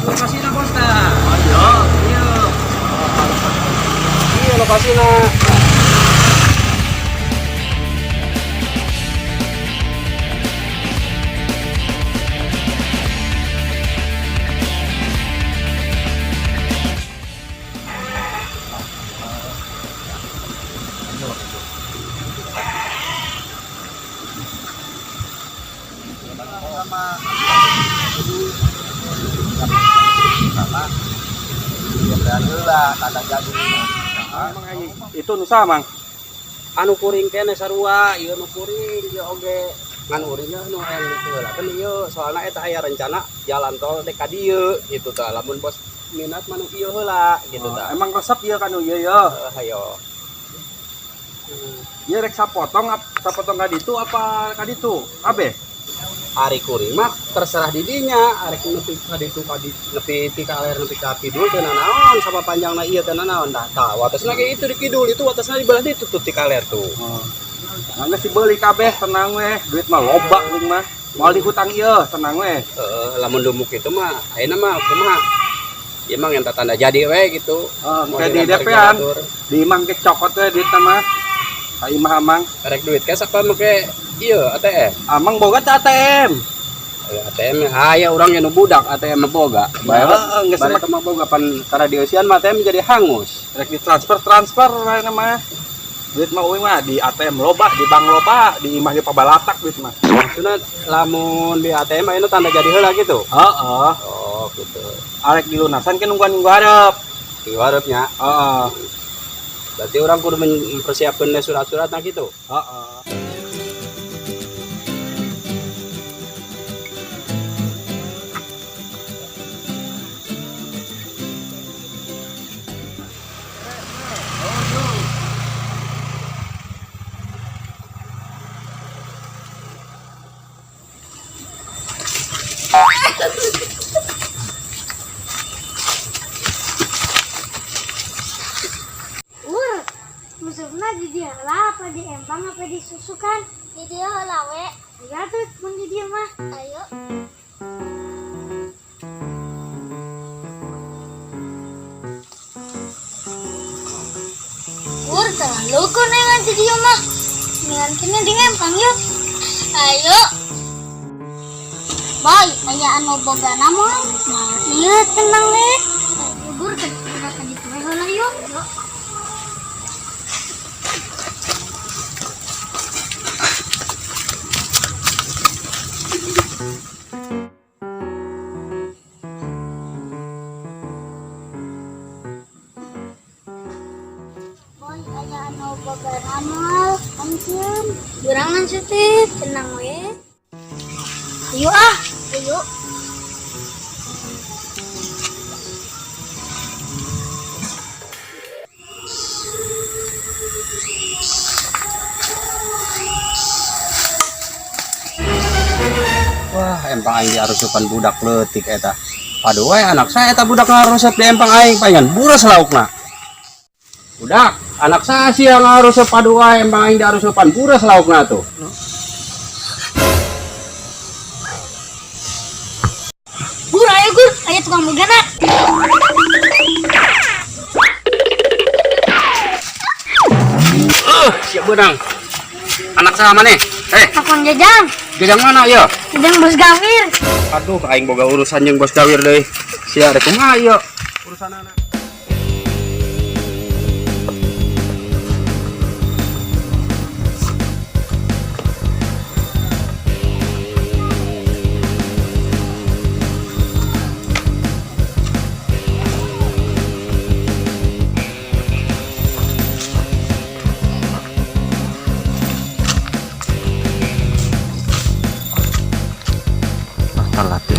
Lokasi na bos na. Ayo. Iya. Iya lokasi na. Itu nusa mang. Anu kuring kene sarua, ieu nu kuring ieu oge ngan uringnya nu hayang heula kan ieu soalna eta aya rencana jalan tol dek ka dieu gitu tah lamun bos minat mah nu ieu heula gitu tah. Emang resep ieu kan ieu ya. Hayo. Ieu rek sapotong ka ditu apa ka ditu? Kabeh. Ari kuring mah terserah didinya, arek nepi ka ditu nepi ti ka aler nepi ka kidul teu nanaon sama panjangna ieu teu nanaon dah. Tah watesna ge itu di kidul itu watesna di belah ditu tuh ti ka aler tuh. Mangga si beuli kabeh tenang weh, duit mah loba geuning mah. Moal dihutang ieu tenang weh. Lamun dumuk itu mah ayeuna mah kumaha? Ieu mah ngenta tanda jadi we gitu. Kayak di DP-an. Di imang ke cokot we duit mah. Ka imah amang. Rek duit ke sakpa make ieu ATM. Amang boga teh ATM. ATM aya urang yang budak ATM mah boga. Bae geus mah boga pan karena di eusian mah ATM jadi hangus. Rek ditransfer we mah. Duit mah euy mah di ATM loba, di bank loba, di imah di pabalatak duit mah. Maksudna lamun di ATM ayeuna tanda jadi heula gitu. Heeh. Oh, gitu. Arek dilunasan ke nungguan hareup. Di hareup-nya. Heeh. Berarti orang kudu mempersiapkan surat-suratna gitu. Heeh. Musuhna di dia lah apa di empang apa disusukan di dia lah we ya tuh mun di dia mah ayo terlalu kunengan di dia mah dengan kini di empang yuk ayo boy aya anu boga namun nah iya tenang we gugur kita tadi tuh heula yuk Beramal, anjir, berangan sih, tenang we. Ayo ayo. Wah, empang aing diarusupan budak leutik eta. Aduh we anak saya eta budak ngarusup di empang aing pangan buras laukna. Budak, anak saya sih yang ngarusup aduh we empang aing diarusupan buras laukna tuh. Gur, ayo gur, ayo tukang begana. Siap benang. Anak saya mana? Tukang jajang. Jajang mana ya? Jajang bos gawir. Aduh, aing boga urusan jeung bos gawir deui. Sia rek kumaha ieu? Urusan anak. Telat ya.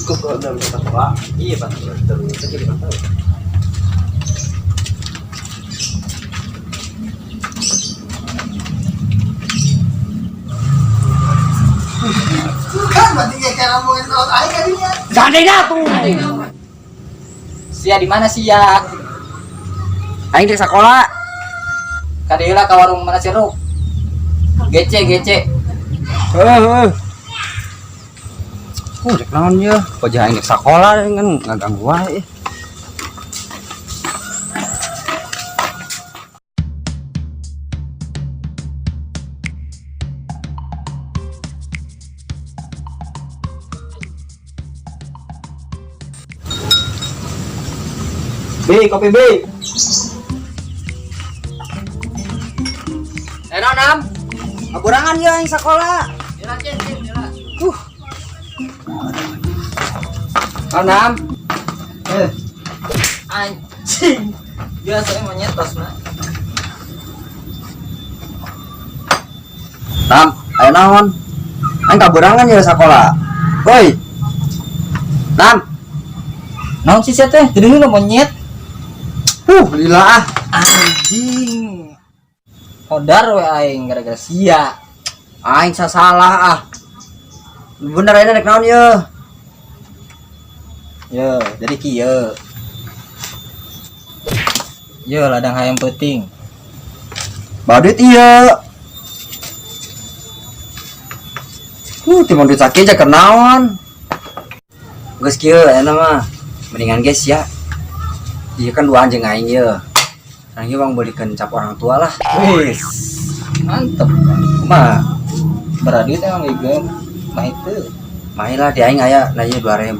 Kok udah Pak? Iya Pak, terus jadi Pak. Kan berarti kayak ngomongin kalau aing kadinya. Gandeng atuh. Sia di mana sia? Aing di sekolah. Kadeula ka warung mana sirup. Gece. Heeh. Rek naon ye? Pojah aing di sekolah kan ngaganggu wae. Kopi B. Nam. Aburangan ya yang sekolah. Nam. Anjing. Biasa emang nyetos mah. Nam, ayo naon? Aing kaburangan ya sekolah. Woi. Nam, Naon sih sia teh? Jadi lu monyet. lila ah. Anjing. Hodar we aing gara-gara sia. Aing salah ah. Bener aja rek naon ye? Yo, jadi kieu. Yo, ladang hayam peuting. Badut iya. Timon duit sakit aja kenaon. Geus kieu eta mah. Mendingan guys ya. Iya kan dua anjing aing ye. Anjing bang belikan cap orang tua lah. Wis. Mantep. Mah, Berarti teh emang ieu mah itu. main lah di aing aya na ieu 2000.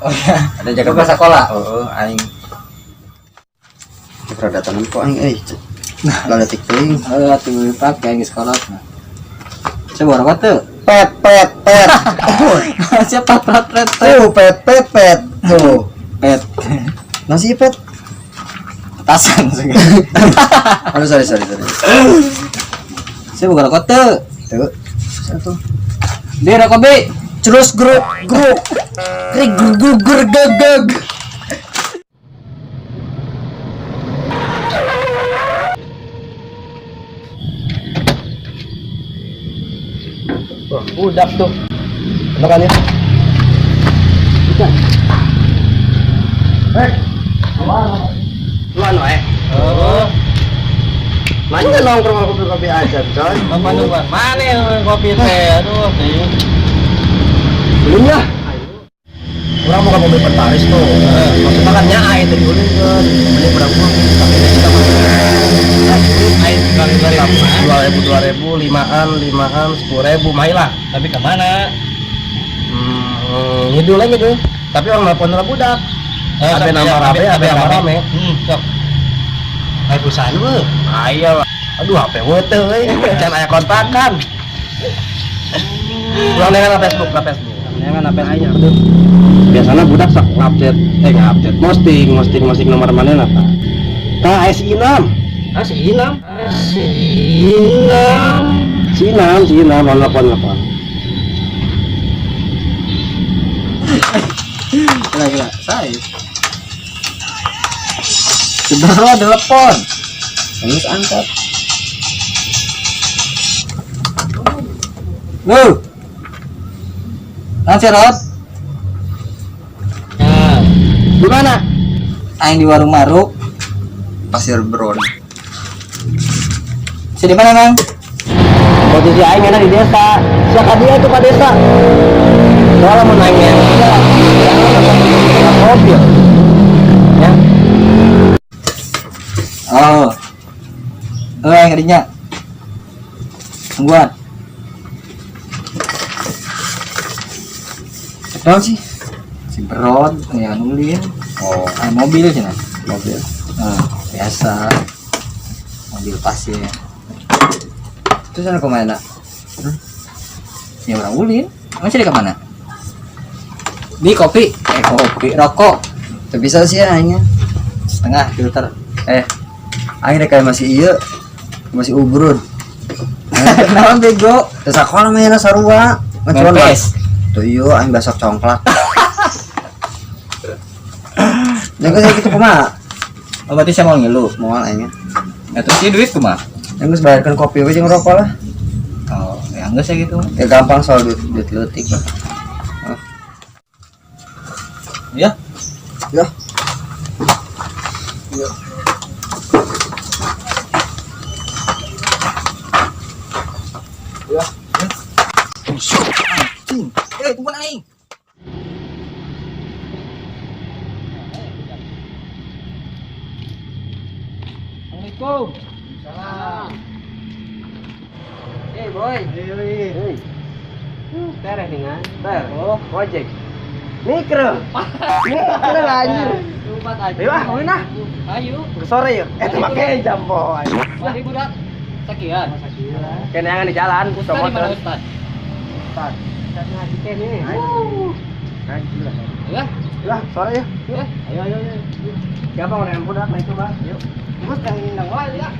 Oh ya. Ada jaga Ke sekolah. Heeh, aing. Rada temen kok aing Nah, laletik teuing. Atuh pake aing sekolah. Coba berapa tuh? Pet. Siapa pret. Pet. Tuh. Pet. Nasi pet. Tasan segala. Aduh, sorry. Saya bukan rokok tuh. Tuh. Satu. Dia rokok B. Terus grup. Geg. Udah tuh. Makan ya. Luan wae. Mana nongkrong kopi aja, coy. Mana yang kopi teh? Aduh, Belum ya? Orang mau mobil petaris tuh. Maksudnya kan nyai tadi ulun kan. Beli berapa uang? Tapi dia sudah air kali 2000, 5an, 10.000, main lah. Tapi kemana? Ngidul aja tuh. Tapi orang nelpon orang budak. Abe nama rame. Sok. Ayo perusahaan lu. Ayo. Aduh, HP wete euy. Can aya kontakan. Ulang dengan Facebook. Biasanya budak sak ngupdate, posting nomor mana apa? Tah si Inam. Si Inam telepon. Gila, saya. Sebenarnya telepon. Terus angkat. Lu. Nanti Rod. Nah, Di mana? aing di warung Maruk. Pasir Bron. Di mana, Mang? Posisi aing ada di desa. Siapa dia itu Pak Desa? Soalnya mau nanya. Mobil. Ya. Oh. Yang ngerinya. Tungguan. Kenapa sih? Si Bron, ya nulin. Oh, Mobil sih, mobil. biasa. Mobil pasir. Terus sana kemana? Ya orang ulin. Emang sih di kemana? Di kopi. Kopi. Rokok. Tapi bisa sih aingnya. Setengah filter. Aing rek kayak masih iya. Masih ubrud. Kenapa bego? Terus sekolah mainnya sarua. Mepes. Tuh iya aing besok congklak. Jangan kayak gitu kumaha? Oh, berarti saya mau ngeluh. Moal aingnya. Ya terus ini duit kumaha? Yang geus bayarkan kopi we jeung rokok lah. Oh, ya enggak sih gitu. Ya gampang soal duit leutik lah. Ya. Ya. Tunggu aing. Assalamualaikum. Salam. Boy. Hei. Tereh dengan. Oh, ojek. Mikro. Mikro anjir. Lupat aja. Ayo ah, main ah. Ayo. Ke sore yuk. Itu make jam boy. Mari budak. Sekian. Kene yang di jalan, Ustaz di mana Ustaz? Ustaz. Ustaz ngaji kene. Ngaji lah. Ya. Lah, sore yuk. Ya. Ayo. Siapa orang yang budak main coba? Yuk. Terus yang nang wae ya.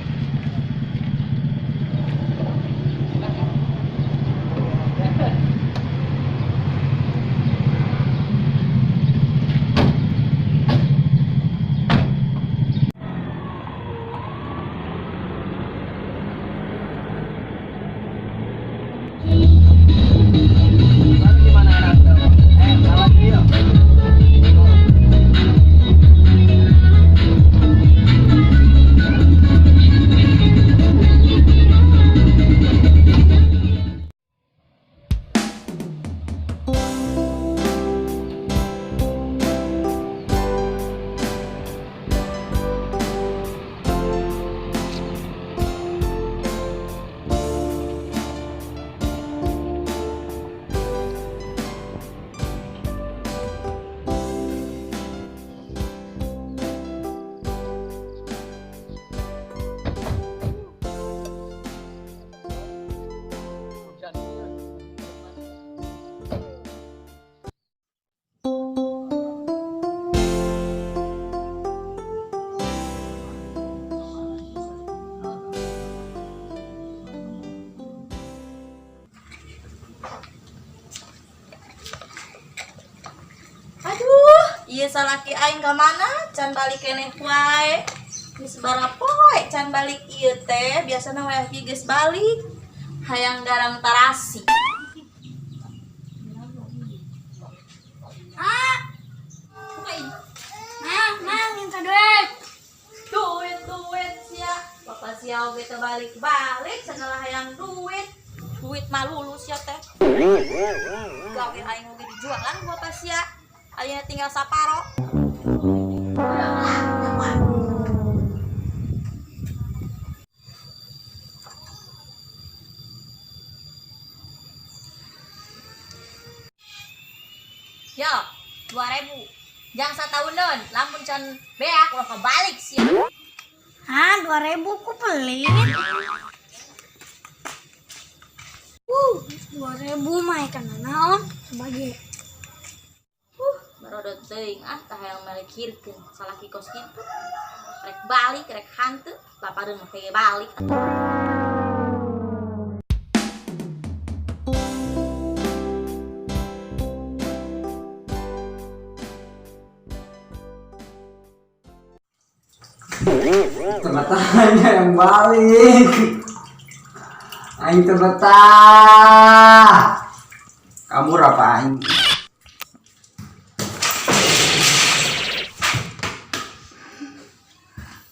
Iya salaki aing ka mana? Can balik keneh wae. Geus barapoe can balik ieu teh, biasana wae geus balik. Hayang garang tarasi. Minta duit. Duit sia. Bapak sia oge teh balik-balik segala hayang duit. Duit mah lulus ya teh. Gawe aing oge dijualan bapak sia. Ayeuna tinggal saparo. Yo, 2000. Jang satahuneun, lamun can beak ulah kebalik sia. 2.000 ku pelit. 2.000 mah ikan naon sebagai Barodot teuing tah hayang melekirkeun salaki kos kitu. Rek balik, rek hanteu, lapareun mah kege balik. Tebatannya yang balik. Aing tebetah. Kamu apa aing?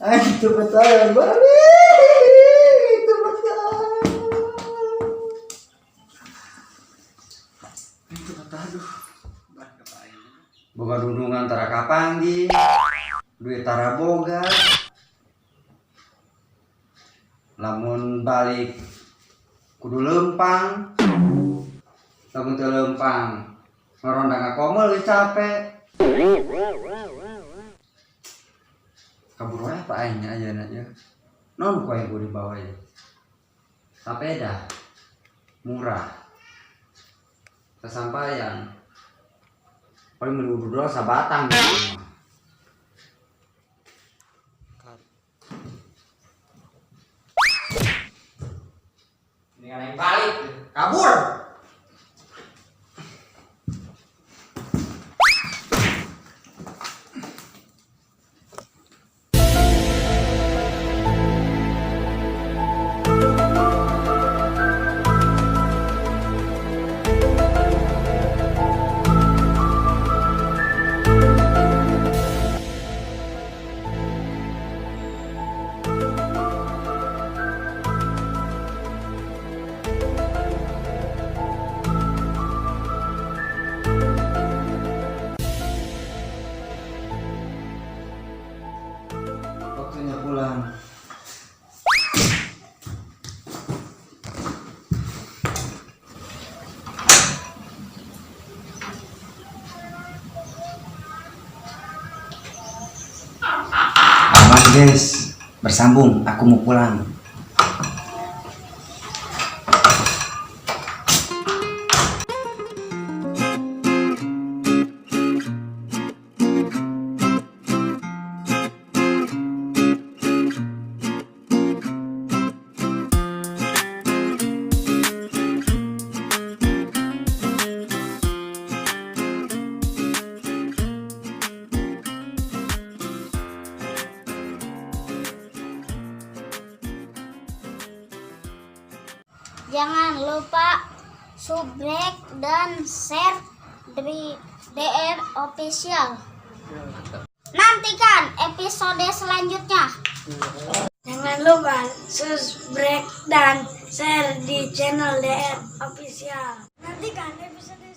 Aing tebetah yang balik. Tebetah. Aing tebetah aduh. Boga dudung antara kapanggi. Duit tara boga. Lamun balik kudu lempang. Lamun teu lempang ngoronda ngakomel geus capek. Kabur wae apa aing ayeuna aja. Non ku yang kudu dibawa ya. Sepeda murah. Kesampaian. Paling menuju dulu sabatang gitu. Dengan yang balik kabur. pulang. Aman guys, bersambung. Aku mau pulang. Jangan lupa subscribe dan share di DR Official. Nantikan episode selanjutnya. Jangan lupa subscribe dan share di channel DR Official. Nantikan episode